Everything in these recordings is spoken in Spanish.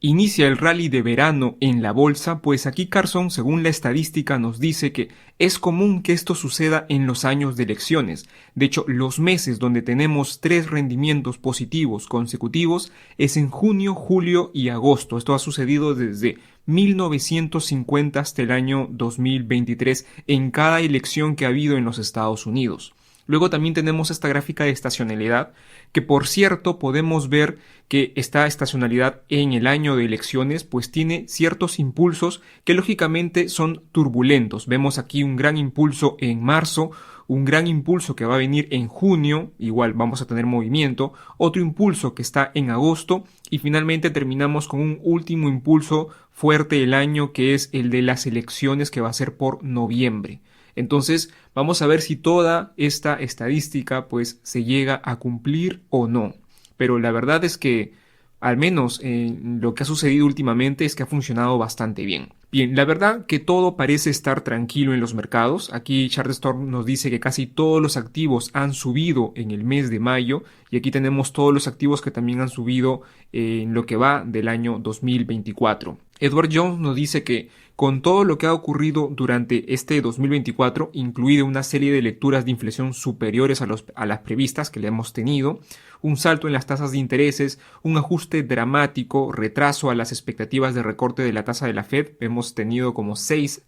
Inicia el rally de verano en la bolsa, pues aquí Carson, según la estadística, nos dice que es común que esto suceda en los años de elecciones. De hecho, los meses donde tenemos 3 rendimientos positivos consecutivos es en junio, julio y agosto. Esto ha sucedido desde 1950 hasta el año 2023 en cada elección que ha habido en los Estados Unidos. Luego también tenemos esta gráfica de estacionalidad, que por cierto podemos ver que esta estacionalidad en el año de elecciones pues tiene ciertos impulsos que lógicamente son turbulentos. Vemos aquí un gran impulso en marzo, un gran impulso que va a venir en junio, igual vamos a tener movimiento, otro impulso que está en agosto y finalmente terminamos con un último impulso fuerte del año que es el de las elecciones que va a ser por noviembre. Entonces, vamos a ver si toda esta estadística pues se llega a cumplir o no. Pero la verdad es que, al menos lo que ha sucedido últimamente es que ha funcionado bastante bien. Bien, la verdad que todo parece estar tranquilo en los mercados. Aquí Charleston nos dice que casi todos los activos han subido en el mes de mayo y aquí tenemos todos los activos que también han subido en lo que va del año 2024. Edward Jones nos dice que con todo lo que ha ocurrido durante este 2024, incluida una serie de lecturas de inflación superiores a las previstas que le hemos tenido, un salto en las tasas de intereses, un ajuste dramático, retraso a las expectativas de recorte de la tasa de la Fed, hemos tenido como 6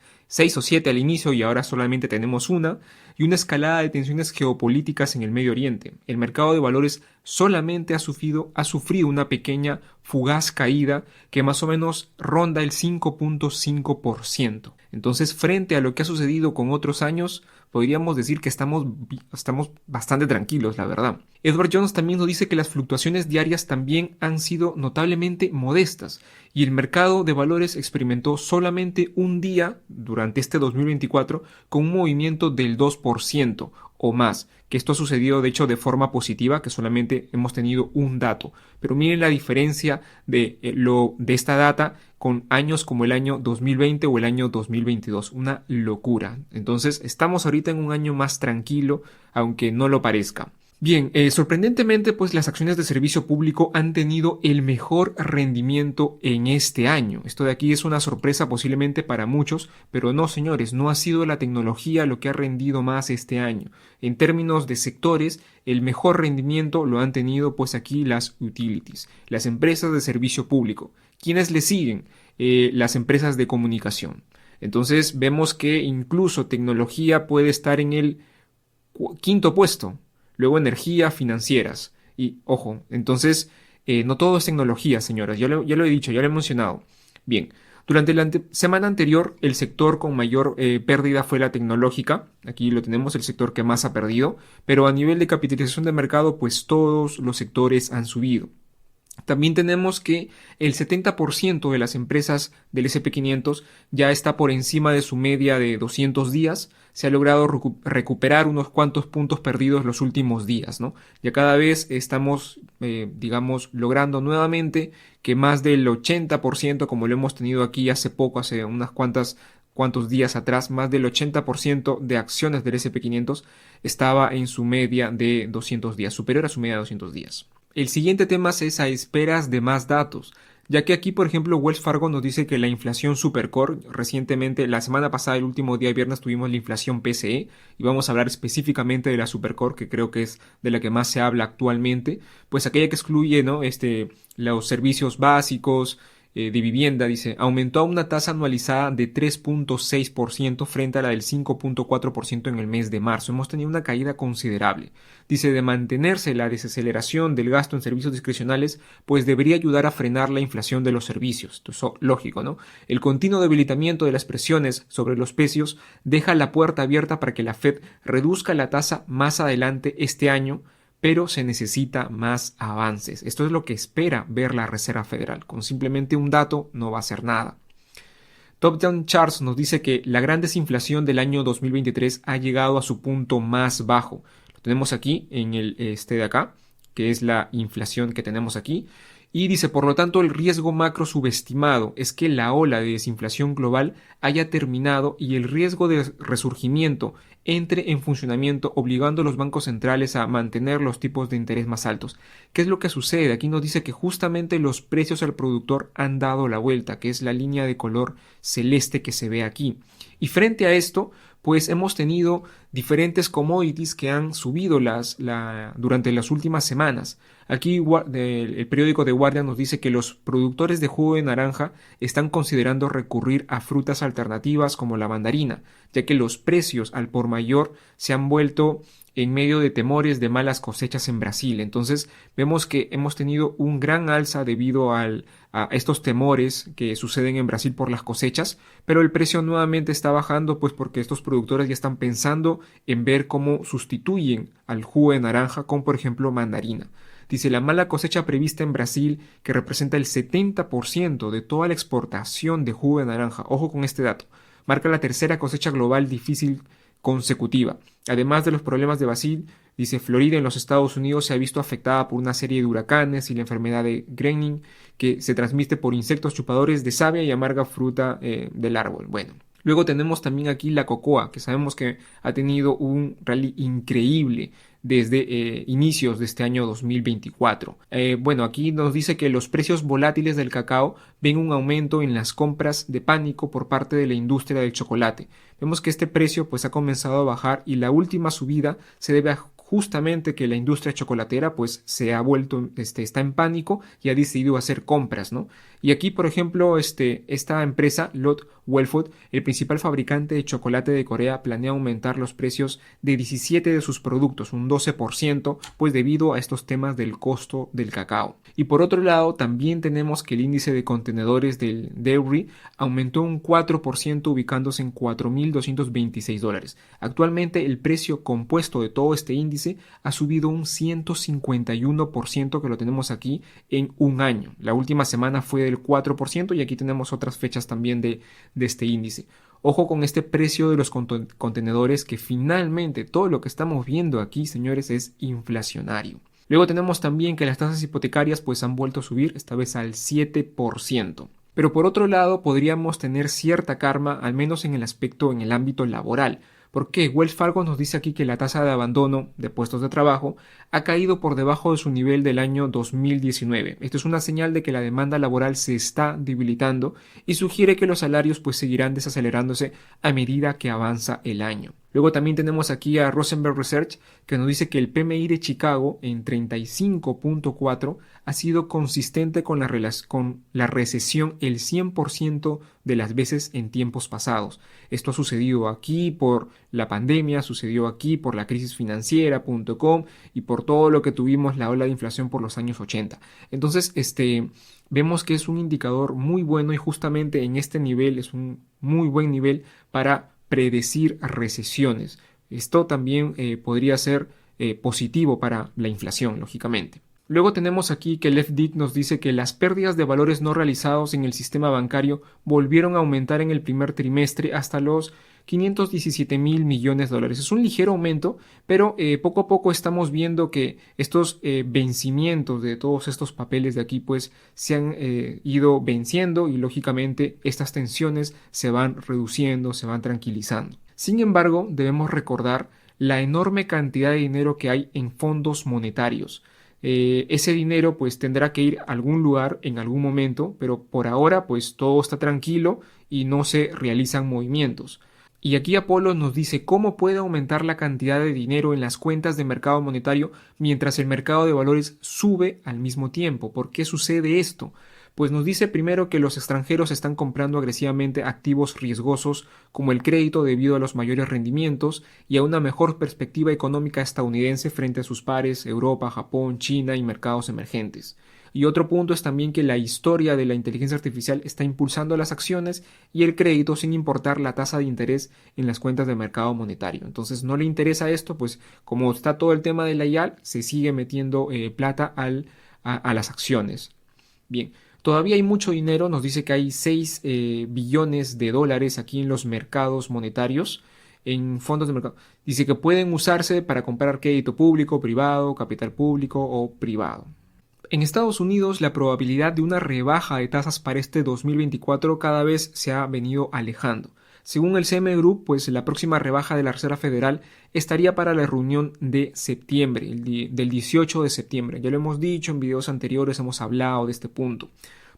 o 7 al inicio y ahora solamente tenemos una, y una escalada de tensiones geopolíticas en el Medio Oriente. El mercado de valores solamente ha sufrido una pequeña fugaz caída que más o menos ronda el 5.5%. Entonces, frente a lo que ha sucedido con otros años, podríamos decir que estamos bastante tranquilos, la verdad. Edward Jones también nos dice que las fluctuaciones diarias también han sido notablemente modestas y el mercado de valores experimentó solamente un día durante este 2024 con un movimiento del 2% o más, que esto ha sucedido de hecho de forma positiva, que solamente hemos tenido un dato. Pero miren la diferencia de esta data con años como el año 2020 o el año 2022, una locura. Entonces estamos ahorita en un año más tranquilo, aunque no lo parezca. Bien, sorprendentemente pues las acciones de servicio público han tenido el mejor rendimiento en este año. Esto de aquí es una sorpresa posiblemente para muchos, pero no señores, no ha sido la tecnología lo que ha rendido más este año. En términos de sectores, el mejor rendimiento lo han tenido pues aquí las utilities, las empresas de servicio público. ¿Quiénes le siguen? Las empresas de comunicación. Entonces vemos que incluso tecnología puede estar en el quinto puesto. Luego energía, financieras. Y ojo, entonces no todo es tecnología, señoras. Ya lo he dicho, ya lo he mencionado. Bien, durante la semana anterior el sector con mayor pérdida fue la tecnológica. Aquí lo tenemos, el sector que más ha perdido. Pero a nivel de capitalización de mercado, pues todos los sectores han subido. También tenemos que el 70% de las empresas del S&P 500 ya está por encima de su media de 200 días. Se ha logrado recuperar unos cuantos puntos perdidos los últimos días, ¿no? Ya cada vez estamos, logrando nuevamente que más del 80%, como lo hemos tenido aquí hace poco, hace cuantos días atrás, más del 80% de acciones del S&P 500 estaba en su media de 200 días, superior a su media de 200 días. El siguiente tema es a esperas de más datos, ya que aquí, por ejemplo, Wells Fargo nos dice que la inflación supercore, recientemente, la semana pasada, el último día viernes, tuvimos la inflación PCE, y vamos a hablar específicamente de la supercore, que creo que es de la que más se habla actualmente, pues aquella que excluye, ¿no? Los servicios básicos, de vivienda, dice, aumentó a una tasa anualizada de 3.6% frente a la del 5.4% en el mes de marzo. Hemos tenido una caída considerable. Dice, de mantenerse la desaceleración del gasto en servicios discrecionales, pues debería ayudar a frenar la inflación de los servicios. Esto es lógico, ¿no? El continuo debilitamiento de las presiones sobre los precios deja la puerta abierta para que la Fed reduzca la tasa más adelante este año, pero se necesita más avances. Esto es lo que espera ver la Reserva Federal. Con simplemente un dato no va a hacer nada. Top Down Charts nos dice que la gran desinflación del año 2023 ha llegado a su punto más bajo. Lo tenemos aquí en el de acá, que es la inflación que tenemos aquí. Y dice, por lo tanto, el riesgo macro subestimado es que la ola de desinflación global haya terminado y el riesgo de resurgimiento entre en funcionamiento, obligando a los bancos centrales a mantener los tipos de interés más altos. ¿Qué es lo que sucede? Aquí nos dice que justamente los precios al productor han dado la vuelta, que es la línea de color celeste que se ve aquí. Y frente a esto, pues hemos tenido diferentes commodities que han subido durante las últimas semanas. Aquí el periódico The Guardian nos dice que los productores de jugo de naranja están considerando recurrir a frutas alternativas como la mandarina, ya que los precios al por mayor se han vuelto en medio de temores de malas cosechas en Brasil. Entonces vemos que hemos tenido un gran alza debido a estos temores que suceden en Brasil por las cosechas, pero el precio nuevamente está bajando pues porque estos productores ya están pensando en ver cómo sustituyen al jugo de naranja con, por ejemplo, mandarina. Dice, la mala cosecha prevista en Brasil, que representa el 70% de toda la exportación de jugo de naranja, ojo con este dato, marca la tercera cosecha global difícil consecutiva. Además de los problemas de Brasil, dice, Florida en los Estados Unidos se ha visto afectada por una serie de huracanes y la enfermedad de Greening, que se transmite por insectos chupadores de savia y amarga fruta del árbol. Bueno. Luego tenemos también aquí la cocoa, que sabemos que ha tenido un rally increíble desde inicios de este año 2024. Bueno, aquí nos dice que los precios volátiles del cacao ven un aumento en las compras de pánico por parte de la industria del chocolate. Vemos que este precio pues ha comenzado a bajar y la última subida se debe a justamente que la industria chocolatera pues se ha vuelto, está en pánico y ha decidido hacer compras, ¿no? Y aquí, por ejemplo, esta empresa, Lot Wellfood, el principal fabricante de chocolate de Corea, planea aumentar los precios de 17 de sus productos, un 12%, pues debido a estos temas del costo del cacao. Y por otro lado, también tenemos que el índice de contenedores del dairy aumentó un 4%, ubicándose en $4.226. Actualmente, el precio compuesto de todo este índice ha subido un 151%, que lo tenemos aquí en un año. La última semana fue del 4% y aquí tenemos otras fechas también de este índice. Ojo con este precio de los contenedores, que finalmente todo lo que estamos viendo aquí, señores, es inflacionario. Luego tenemos también que las tasas hipotecarias pues han vuelto a subir, esta vez al 7%. Pero por otro lado podríamos tener cierta calma, al menos en el ámbito laboral. Porque Wells Fargo nos dice aquí que la tasa de abandono de puestos de trabajo ha caído por debajo de su nivel del año 2019. Esto es una señal de que la demanda laboral se está debilitando y sugiere que los salarios pues seguirán desacelerándose a medida que avanza el año. Luego también tenemos aquí a Rosenberg Research, que nos dice que el PMI de Chicago en 35.4 ha sido consistente con la recesión el 100% de las veces en tiempos pasados. Esto ha sucedido aquí por la pandemia, sucedió aquí por la crisis financiera.com y por todo lo que tuvimos la ola de inflación por los años 80. Entonces, vemos que es un indicador muy bueno y justamente en este nivel es un muy buen nivel para predecir recesiones. Esto también podría ser positivo para la inflación, lógicamente. Luego tenemos aquí que el FDIC nos dice que las pérdidas de valores no realizados en el sistema bancario volvieron a aumentar en el primer trimestre hasta los 517.000 millones de dólares. Es un ligero aumento, pero poco a poco estamos viendo que estos vencimientos de todos estos papeles de aquí pues se han ido venciendo y lógicamente estas tensiones se van reduciendo, se van tranquilizando. Sin embargo, debemos recordar la enorme cantidad de dinero que hay en fondos monetarios. Ese dinero pues tendrá que ir a algún lugar en algún momento, pero por ahora pues todo está tranquilo y no se realizan movimientos. Y aquí Apolo nos dice cómo puede aumentar la cantidad de dinero en las cuentas de mercado monetario mientras el mercado de valores sube al mismo tiempo. ¿Por qué sucede esto? Pues nos dice primero que los extranjeros están comprando agresivamente activos riesgosos como el crédito debido a los mayores rendimientos y a una mejor perspectiva económica estadounidense frente a sus pares Europa, Japón, China y mercados emergentes. Y otro punto es también que la historia de la inteligencia artificial está impulsando las acciones y el crédito sin importar la tasa de interés en las cuentas de mercado monetario. Entonces no le interesa esto, pues como está todo el tema de la IAL, se sigue metiendo plata a las acciones. Bien. Todavía hay mucho dinero, nos dice que hay 6 billones de dólares aquí en los mercados monetarios, en fondos de mercado. Dice que pueden usarse para comprar crédito público, privado, capital público o privado. En Estados Unidos, la probabilidad de una rebaja de tasas para este 2024 cada vez se ha venido alejando. Según el CME Group, pues la próxima rebaja de la Reserva Federal estaría para la reunión de septiembre, del 18 de septiembre. Ya lo hemos dicho en videos anteriores, hemos hablado de este punto.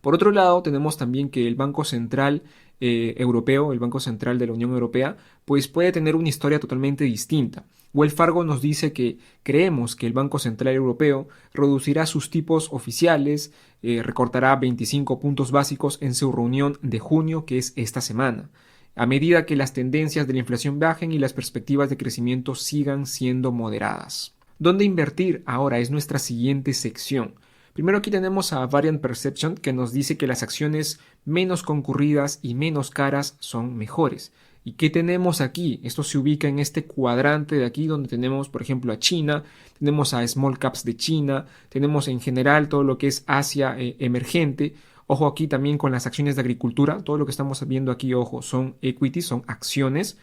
Por otro lado, tenemos también que el Banco Central Europeo, el Banco Central de la Unión Europea, pues puede tener una historia totalmente distinta. Wells Fargo nos dice que creemos que el Banco Central Europeo reducirá sus tipos oficiales, recortará 25 puntos básicos en su reunión de junio, que es esta semana, a medida que las tendencias de la inflación bajen y las perspectivas de crecimiento sigan siendo moderadas. ¿Dónde invertir ahora? Es nuestra siguiente sección. Primero aquí tenemos a Variant Perception, que nos dice que las acciones menos concurridas y menos caras son mejores. ¿Y qué tenemos aquí? Esto se ubica en este cuadrante de aquí donde tenemos, por ejemplo, a China, tenemos a Small Caps de China, tenemos en general todo lo que es Asia emergente. Ojo aquí también con las acciones de agricultura, todo lo que estamos viendo aquí, ojo, son equities, son acciones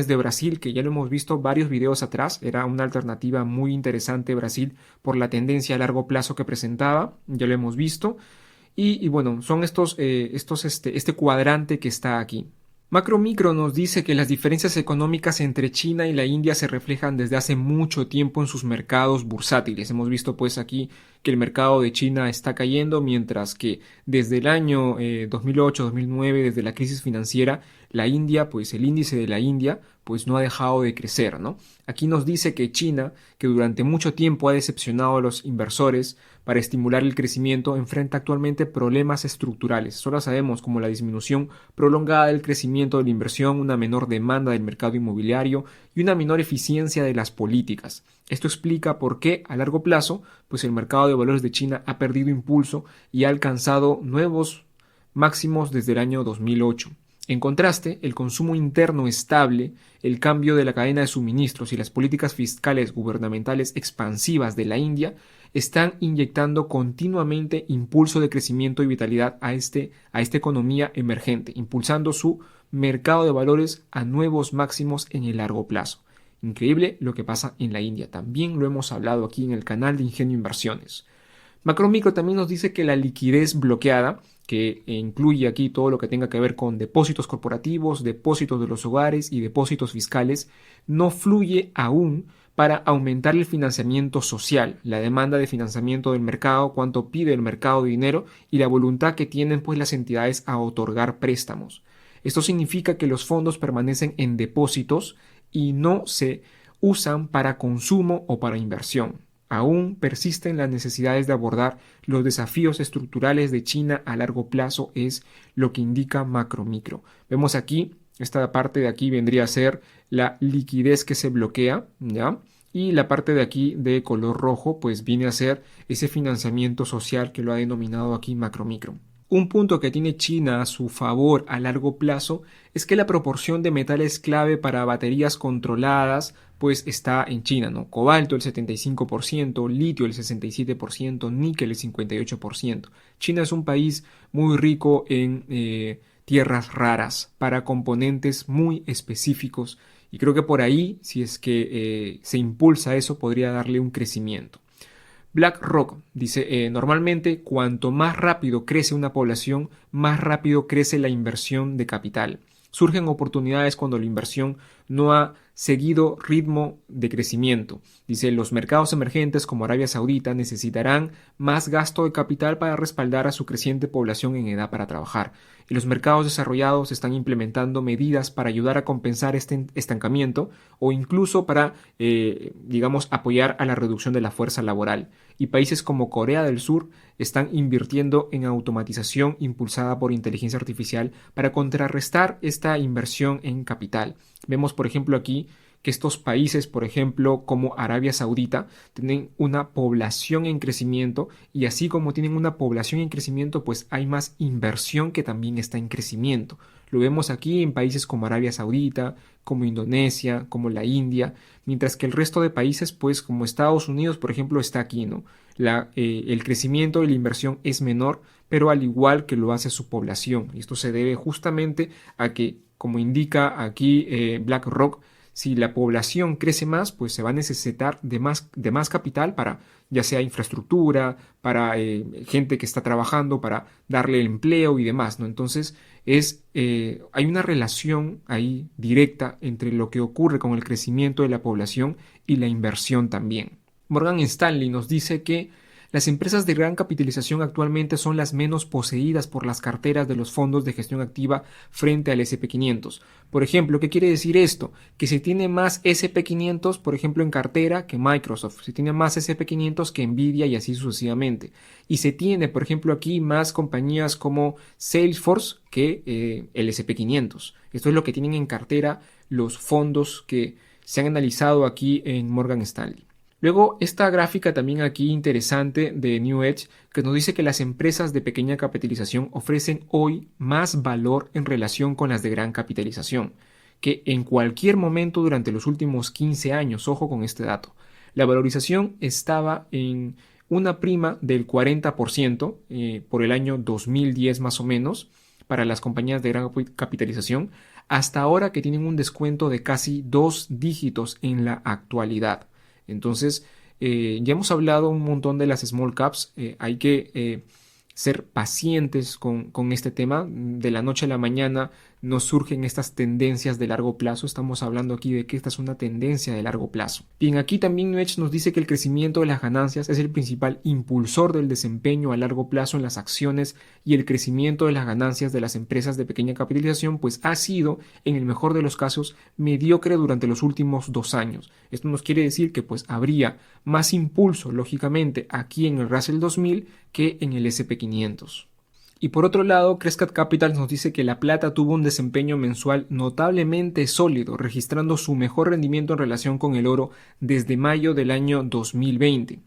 de Brasil, que ya lo hemos visto varios videos atrás, era una alternativa muy interesante Brasil por la tendencia a largo plazo que presentaba, ya lo hemos visto, y bueno, son este cuadrante que está aquí. Macro Micro nos dice que las diferencias económicas entre China y la India se reflejan desde hace mucho tiempo en sus mercados bursátiles. Hemos visto pues aquí que el mercado de China está cayendo, mientras que desde el año 2008-2009, desde la crisis financiera, la India, pues el índice de la India, pues no ha dejado de crecer, ¿no? Aquí nos dice que China, que durante mucho tiempo ha decepcionado a los inversores para estimular el crecimiento, enfrenta actualmente problemas estructurales. Solo sabemos como la disminución prolongada del crecimiento de la inversión, una menor demanda del mercado inmobiliario y una menor eficiencia de las políticas. Esto explica por qué a largo plazo, pues el mercado de valores de China ha perdido impulso y ha alcanzado nuevos máximos desde el año 2008. En contraste, el consumo interno estable, el cambio de la cadena de suministros y las políticas fiscales gubernamentales expansivas de la India están inyectando continuamente impulso de crecimiento y vitalidad a esta economía emergente, impulsando su mercado de valores a nuevos máximos en el largo plazo. Increíble lo que pasa en la India. También lo hemos hablado aquí en el canal de Ingenio Inversiones. Macromicro también nos dice que la liquidez bloqueada, que incluye aquí todo lo que tenga que ver con depósitos corporativos, depósitos de los hogares y depósitos fiscales, no fluye aún para aumentar el financiamiento social, la demanda de financiamiento del mercado, cuánto pide el mercado de dinero y la voluntad que tienen pues las entidades a otorgar préstamos. Esto significa que los fondos permanecen en depósitos y no se usan para consumo o para inversión. Aún persisten las necesidades de abordar los desafíos estructurales de China a largo plazo, es lo que indica Macromicro. Vemos aquí, esta parte de aquí vendría a ser la liquidez que se bloquea, ¿ya? Y la parte de aquí de color rojo pues viene a ser ese financiamiento social que lo ha denominado aquí Macromicro. Un punto que tiene China a su favor a largo plazo es que la proporción de metales clave para baterías controladas pues está en China, ¿no? Cobalto el 75%, litio el 67%, níquel el 58%. China es un país muy rico en tierras raras para componentes muy específicos y creo que por ahí, si es que se impulsa eso, podría darle un crecimiento. BlackRock dice, normalmente cuanto más rápido crece una población, más rápido crece la inversión de capital. Surgen oportunidades cuando la inversión no ha seguido ritmo de crecimiento. Dice, los mercados emergentes como Arabia Saudita necesitarán más gasto de capital para respaldar a su creciente población en edad para trabajar. Y los mercados desarrollados están implementando medidas para ayudar a compensar este estancamiento o incluso para, apoyar a la reducción de la fuerza laboral. Y países como Corea del Sur están invirtiendo en automatización impulsada por inteligencia artificial para contrarrestar esta inversión en capital. Vemos, por ejemplo, aquí que estos países, por ejemplo, como Arabia Saudita, tienen una población en crecimiento y así como tienen una población en crecimiento, pues hay más inversión que también está en crecimiento. Lo vemos aquí en países como Arabia Saudita, como Indonesia, como la India, mientras que el resto de países, pues como Estados Unidos, por ejemplo, está aquí, ¿no? El crecimiento y la inversión es menor, pero al igual que lo hace su población. Y esto se debe justamente a que, como indica aquí BlackRock, si la población crece más, pues se va a necesitar de más capital para, ya sea infraestructura, para gente que está trabajando, para darle el empleo y demás, ¿no? Entonces, hay una relación ahí directa entre lo que ocurre con el crecimiento de la población y la inversión también. Morgan Stanley nos dice que las empresas de gran capitalización actualmente son las menos poseídas por las carteras de los fondos de gestión activa frente al S&P 500. Por ejemplo, ¿qué quiere decir esto? Que se tiene más S&P 500, por ejemplo, en cartera que Microsoft. Se tiene más S&P 500 que Nvidia y así sucesivamente. Y se tiene, por ejemplo, aquí más compañías como Salesforce que el S&P 500. Esto es lo que tienen en cartera los fondos que se han analizado aquí en Morgan Stanley. Luego, esta gráfica también aquí interesante de New Edge, que nos dice que las empresas de pequeña capitalización ofrecen hoy más valor en relación con las de gran capitalización, que en cualquier momento durante los últimos 15 años, ojo con este dato. La valorización estaba en una prima del 40% por el año 2010 más o menos, para las compañías de gran capitalización, hasta ahora que tienen un descuento de casi 2 dígitos en la actualidad. Entonces, ya hemos hablado un montón de las small caps. Hay que ser pacientes con este tema. De la noche a la mañana nos surgen estas tendencias de largo plazo. Estamos hablando aquí de que esta es una tendencia de largo plazo. Bien, aquí también New Edge nos dice que el crecimiento de las ganancias es el principal impulsor del desempeño a largo plazo en las acciones, y el crecimiento de las ganancias de las empresas de pequeña capitalización pues ha sido, en el mejor de los casos, mediocre durante los últimos 2 años. Esto nos quiere decir que pues habría más impulso, lógicamente, aquí en el Russell 2000 que en el S&P 500. Y por otro lado, Crescat Capital nos dice que la plata tuvo un desempeño mensual notablemente sólido, registrando su mejor rendimiento en relación con el oro desde mayo del año 2020.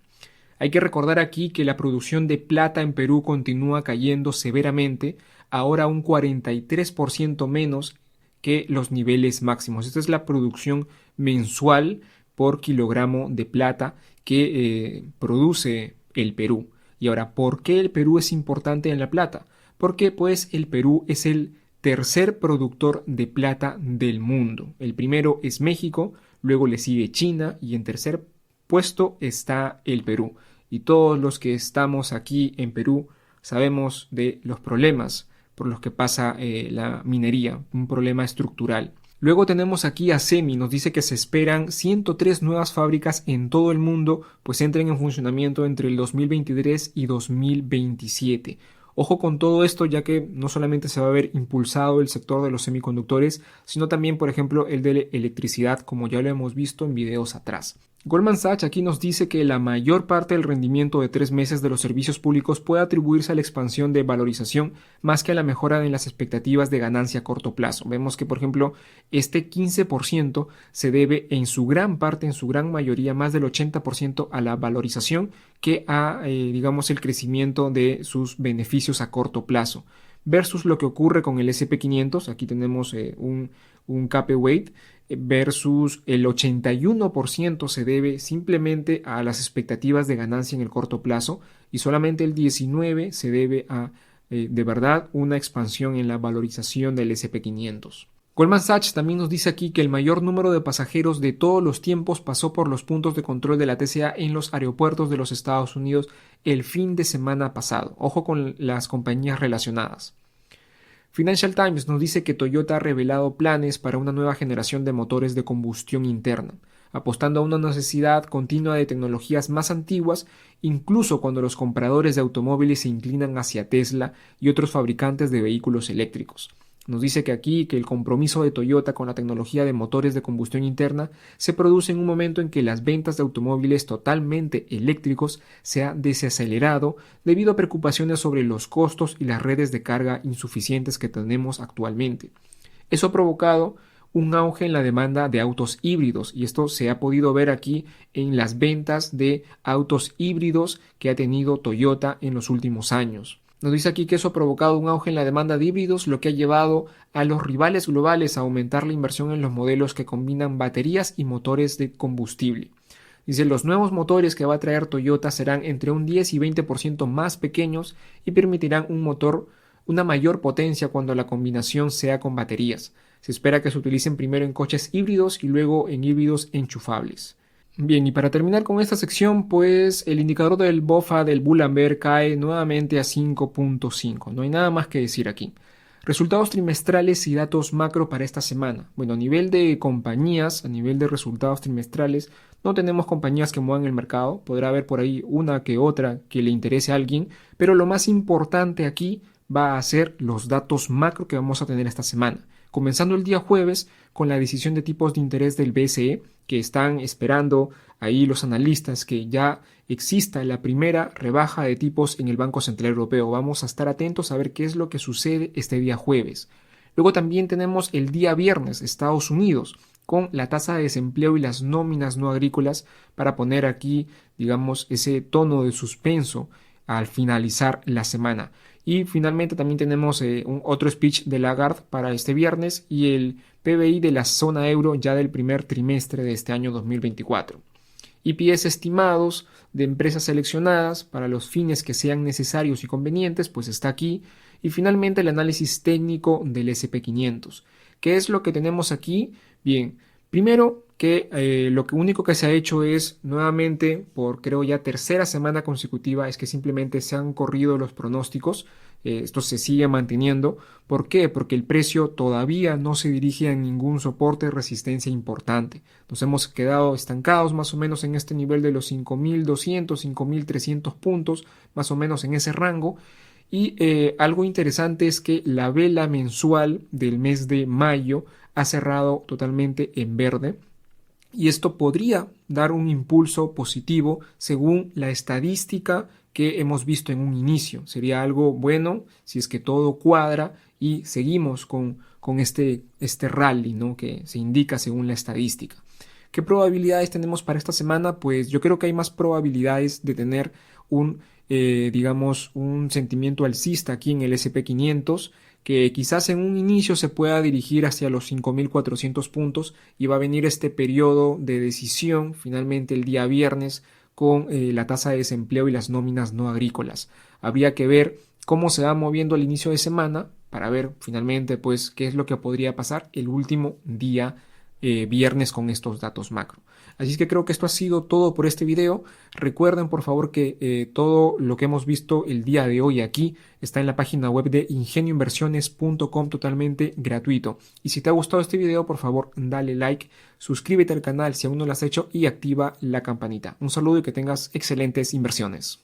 Hay que recordar aquí que la producción de plata en Perú continúa cayendo severamente, ahora un 43% menos que los niveles máximos. Esta es la producción mensual por kilogramo de plata que produce el Perú. Y ahora, ¿por qué el Perú es importante en la plata? Porque pues el Perú es el tercer productor de plata del mundo. El primero es México, luego le sigue China y en tercer puesto está el Perú. Y todos los que estamos aquí en Perú sabemos de los problemas por los que pasa la minería, un problema estructural. Luego tenemos aquí a SEMI, nos dice que se esperan 103 nuevas fábricas en todo el mundo, pues entren en funcionamiento entre el 2023 y 2027. Ojo con todo esto, ya que no solamente se va a ver impulsado el sector de los semiconductores, sino también, por ejemplo, el de la electricidad, como ya lo hemos visto en videos atrás. Goldman Sachs aquí nos dice que la mayor parte del rendimiento de 3 meses de los servicios públicos puede atribuirse a la expansión de valorización más que a la mejora en las expectativas de ganancia a corto plazo. Vemos que, por ejemplo, este 15% se debe en su gran parte, en su gran mayoría, más del 80% a la valorización que a, digamos, el crecimiento de sus beneficios a corto plazo. Versus lo que ocurre con el S&P 500, aquí tenemos un CAPE weight, versus el 81% se debe simplemente a las expectativas de ganancia en el corto plazo y solamente el 19% se debe a, de verdad, una expansión en la valorización del S&P 500. Goldman Sachs también nos dice aquí que el mayor número de pasajeros de todos los tiempos pasó por los puntos de control de la TSA en los aeropuertos de los Estados Unidos el fin de semana pasado. Ojo con las compañías relacionadas. Financial Times nos dice que Toyota ha revelado planes para una nueva generación de motores de combustión interna, apostando a una necesidad continua de tecnologías más antiguas, incluso cuando los compradores de automóviles se inclinan hacia Tesla y otros fabricantes de vehículos eléctricos. Nos dice que aquí que el compromiso de Toyota con la tecnología de motores de combustión interna se produce en un momento en que las ventas de automóviles totalmente eléctricos se ha desacelerado debido a preocupaciones sobre los costos y las redes de carga insuficientes que tenemos actualmente. Eso ha provocado un auge en la demanda de autos híbridos, y esto se ha podido ver aquí en las ventas de autos híbridos que ha tenido Toyota en los últimos años. Nos dice aquí que eso ha provocado un auge en la demanda de híbridos, lo que ha llevado a los rivales globales a aumentar la inversión en los modelos que combinan baterías y motores de combustible. Dice, los nuevos motores que va a traer Toyota serán entre un 10 y 20% más pequeños y permitirán una mayor potencia cuando la combinación sea con baterías. Se espera que se utilicen primero en coches híbridos y luego en híbridos enchufables. Bien, y para terminar con esta sección, pues el indicador del BOFA del Bull Amber cae nuevamente a 5.5. No hay nada más que decir aquí. Resultados trimestrales y datos macro para esta semana. Bueno, a nivel de compañías, a nivel de resultados trimestrales, no tenemos compañías que muevan el mercado. Podrá haber por ahí una que otra que le interese a alguien, pero lo más importante aquí va a ser los datos macro que vamos a tener esta semana. Comenzando el día jueves con la decisión de tipos de interés del BCE, que están esperando ahí los analistas que ya exista la primera rebaja de tipos en el Banco Central Europeo. Vamos a estar atentos a ver qué es lo que sucede este día jueves. Luego también tenemos el día viernes, Estados Unidos, con la tasa de desempleo y las nóminas no agrícolas para poner aquí, digamos, ese tono de suspenso al finalizar la semana. Y finalmente también tenemos otro speech de Lagarde para este viernes y el PBI de la zona euro ya del primer trimestre de este año 2024. EPS estimados de empresas seleccionadas para los fines que sean necesarios y convenientes, pues está aquí. Y finalmente el análisis técnico del SP500. ¿Qué es lo que tenemos aquí? Bien, primero que lo único que se ha hecho es nuevamente por creo ya tercera semana consecutiva es que simplemente se han corrido los pronósticos. Esto se sigue manteniendo. ¿Por qué? Porque el precio todavía no se dirige a ningún soporte de resistencia importante. Nos hemos quedado estancados más o menos en este nivel de los 5.200, 5.300 puntos, más o menos en ese rango. Y algo interesante es que la vela mensual del mes de mayo ha cerrado totalmente en verde. Y esto podría dar un impulso positivo según la estadística que hemos visto en un inicio. Sería algo bueno si es que todo cuadra y seguimos con este rally, ¿no?, que se indica según la estadística. ¿Qué probabilidades tenemos para esta semana? Pues yo creo que hay más probabilidades de tener un sentimiento alcista aquí en el SP500, que quizás en un inicio se pueda dirigir hacia los 5.400 puntos y va a venir este periodo de decisión finalmente el día viernes con la tasa de desempleo y las nóminas no agrícolas. Habría que ver cómo se va moviendo al inicio de semana para ver finalmente pues qué es lo que podría pasar el último día viernes con estos datos macro. Así es que creo que esto ha sido todo por este video. Recuerden por favor que todo lo que hemos visto el día de hoy aquí está en la página web de ingenioinversiones.com totalmente gratuito. Y si te ha gustado este video, por favor dale like, suscríbete al canal si aún no lo has hecho y activa la campanita. Un saludo y que tengas excelentes inversiones.